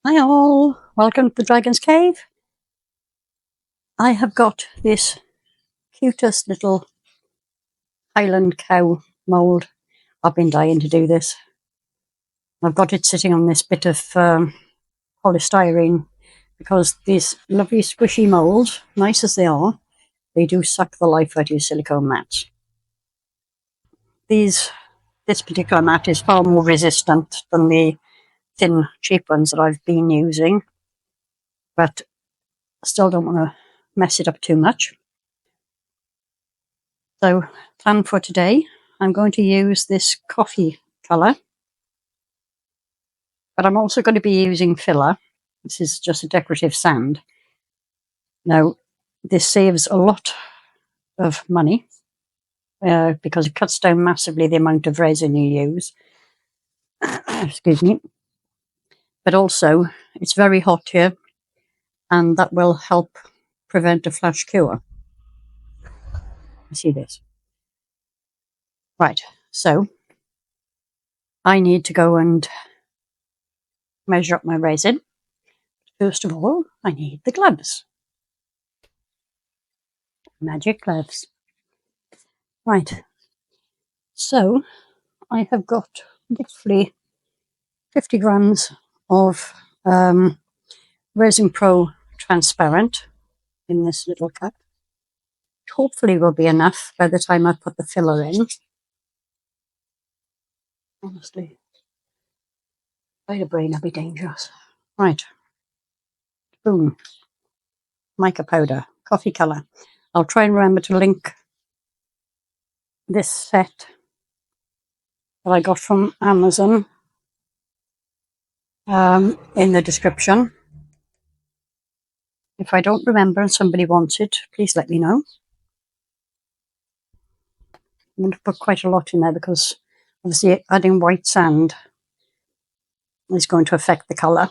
Hi all, welcome to the Dragon's Cave. I have got this cutest little Highland cow mould. I've been dying to do this. I've got it sitting on this bit of polystyrene because these lovely squishy moulds, nice as they are, they do suck the life out of your silicone mats. This particular mat is far more resistant than the thin, cheap ones that I've been using, but I still don't want to mess it up too much. So, plan for today, I'm going to use this coffee colour, but I'm also going to be using filler. This is just a decorative sand. Now, this saves a lot of money because it cuts down massively the amount of resin you use. Excuse me. But also, it's very hot here, and that will help prevent a flash cure. See this? Right, so I need to go and measure up my resin. First of all, I need the gloves. Magic gloves. Right, so I have got roughly 50 grams of Resin Pro transparent in this little cup. Hopefully will be enough by the time I put the filler in. Honestly, by the brain will be dangerous. Right, boom, mica powder, coffee colour. I'll try and remember to link this set that I got from Amazon in the description. If I don't remember and somebody wants it, please let me know. I'm going to put quite a lot in there because obviously adding white sand is going to affect the colour.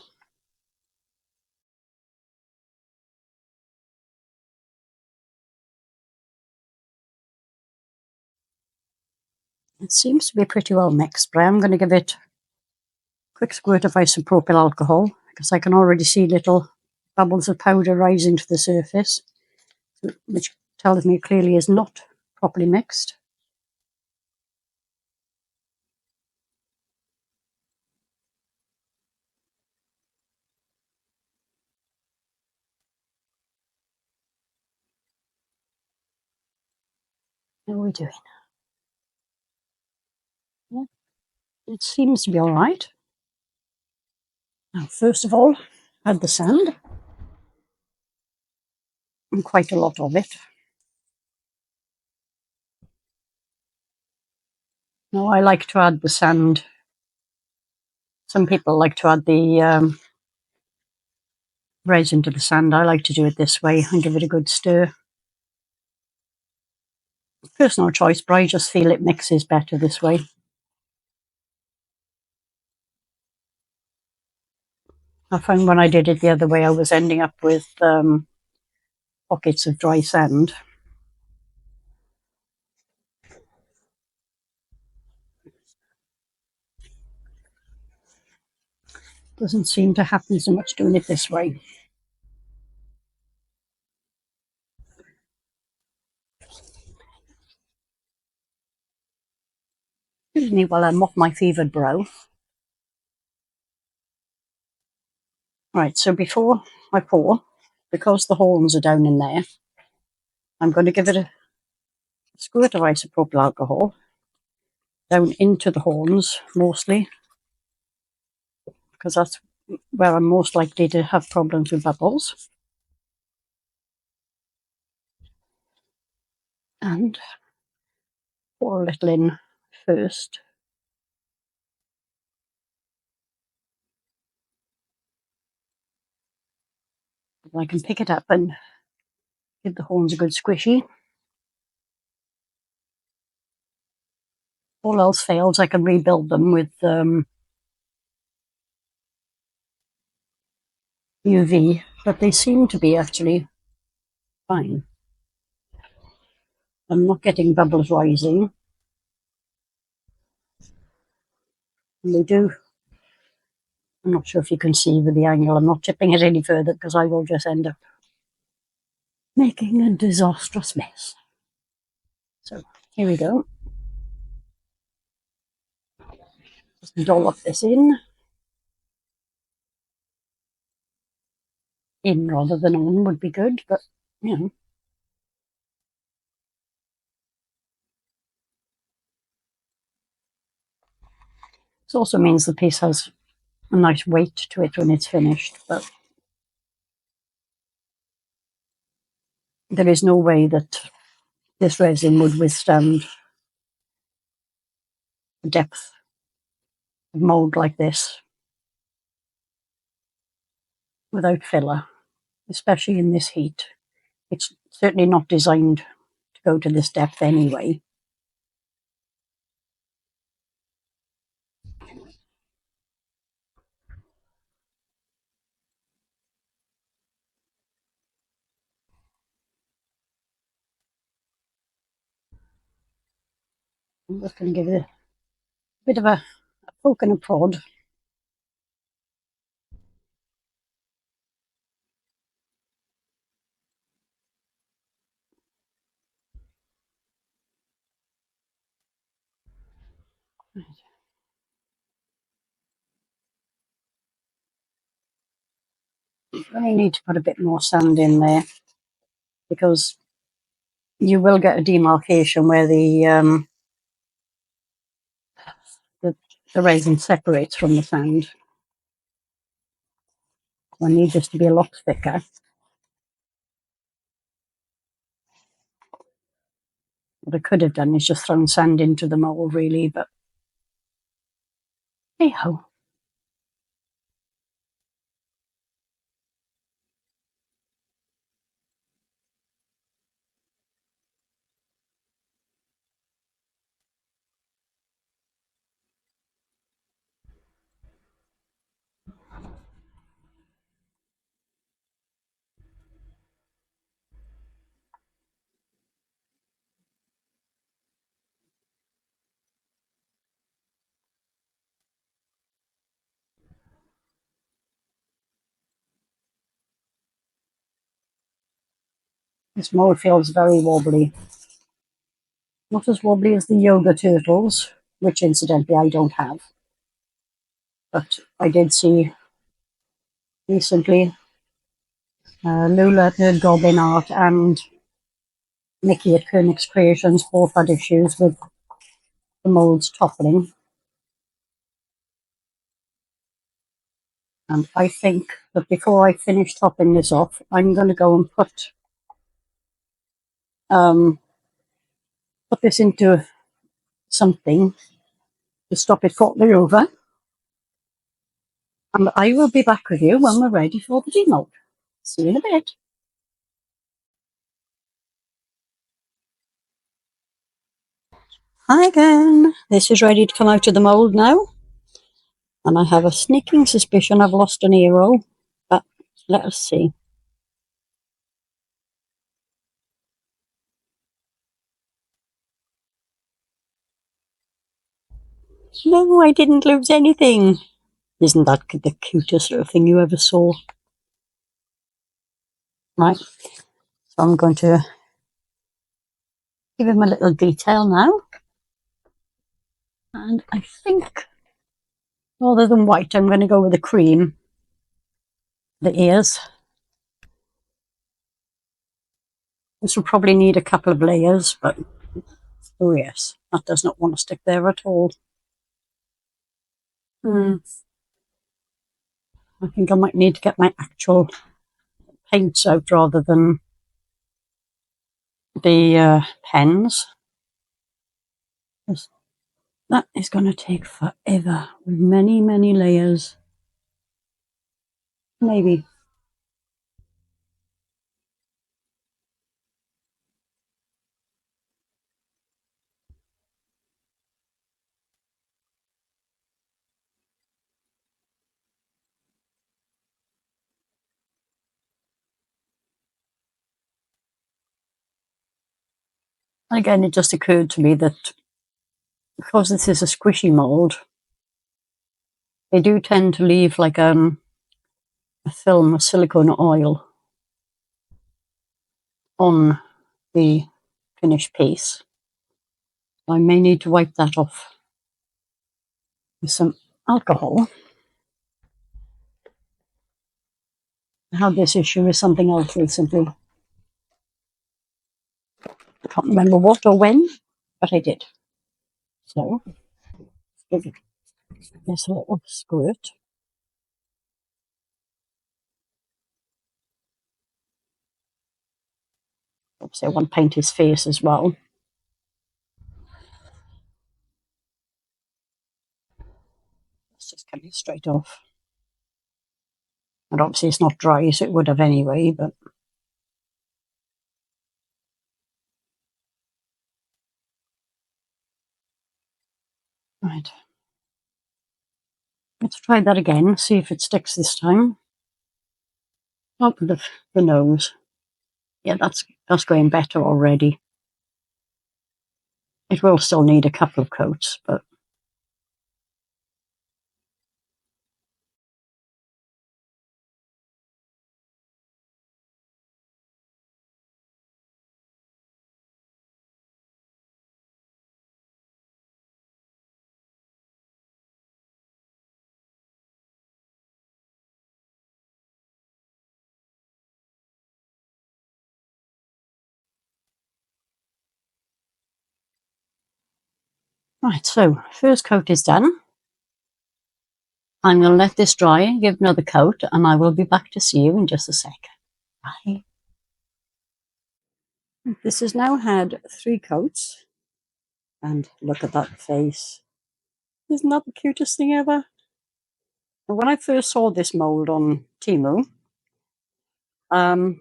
It seems to be pretty well mixed, but I'm going to give it a quick squirt of isopropyl alcohol because I can already see little bubbles of powder rising to the surface, which tells me it clearly is not properly mixed. How are we doing? Yeah, it seems to be all right. Now, first of all, add the sand, and quite a lot of it. Now, I like to add the sand. Some people like to add the resin to the sand. I like to do it this way and give it a good stir. Personal choice, but I just feel it mixes better this way. I found when I did it the other way, I was ending up with pockets of dry sand. Doesn't seem to happen so much doing it this way. Excuse me while I mop my fevered brow. Right, so before I pour, because the horns are down in there, I'm going to give it a squirt of isopropyl alcohol down into the horns mostly, because that's where I'm most likely to have problems with bubbles. And pour a little in first. I can pick it up and give the horns a good squishy. All else fails, I can rebuild them with UV, but they seem to be actually fine. I'm not getting bubbles rising. And they do. I'm not sure if you can see with the angle. I'm not chipping it any further because I will just end up making a disastrous mess. So here we go. Just dollop this in rather than on would be good, but you know. This also means the piece has a nice weight to it when it's finished, but there is no way that this resin would withstand a depth of mould like this without filler, especially in this heat. It's certainly not designed to go to this depth anyway. I'm just going to give it a bit of a poke and a prod. I need to put a bit more sand in there because you will get a demarcation where the, the resin separates from the sand. I need this to be a lot thicker. What I could have done is just thrown sand into the mould, really, but hey ho. This mould feels very wobbly. Not as wobbly as the yoga turtles, which incidentally I don't have. But I did see recently Lula at Nerd Goblin Art and Mickey at Koenig's Creations both had issues with the moulds toppling. And I think that before I finish topping this off, I'm going to go and put this into something to stop it falling over. And I will be back with you when we're ready for the demold. See you in a bit. Hi again. This is ready to come out of the mould now. And I have a sneaking suspicion I've lost an arrow, but let us see. No, I didn't lose anything. Isn't that the cutest little thing you ever saw? Right, so I'm going to give him a little detail now. And I think, rather than white, I'm going to go with the cream. The ears. This will probably need a couple of layers, but oh yes, that does not want to stick there at all. I think I might need to get my actual paints out rather than the pens. That is going to take forever with many, many layers. Maybe. Again, it just occurred to me that because this is a squishy mould, They do tend to leave like a film of silicone oil on the finished piece. I may need to wipe that off with some alcohol. I had this issue with something else recently. I can't remember what or when, but I did. So, give this a little squirt. Obviously, I want to paint his face as well. It's just coming straight off. And obviously, it's not dry, so it would have anyway, but. Right. Let's try that again, see if it sticks this time. Oh, the nose. Yeah, that's going better already. It will still need a couple of coats, but. Right, so first coat is done. I'm going to let this dry, give another coat, and I will be back to see you in just a sec. Bye. This has now had 3 coats, and look at that face. Isn't that the cutest thing ever? And when I first saw this mould on Temu, I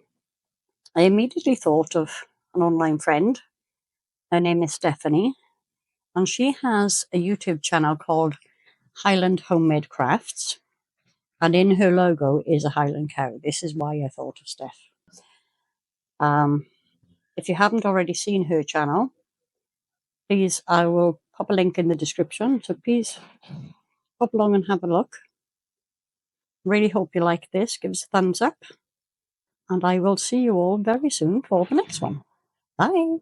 immediately thought of an online friend. Her name is Stephanie, and she has a YouTube channel called Highland Homemade Crafts, and in her logo is a Highland cow. This is why I thought of Steph. If you haven't already seen her channel, please, I will pop a link in the description, so please pop along and have a look. Really hope you like this. Give us a thumbs up, and I will see you all very soon for the next one. Bye.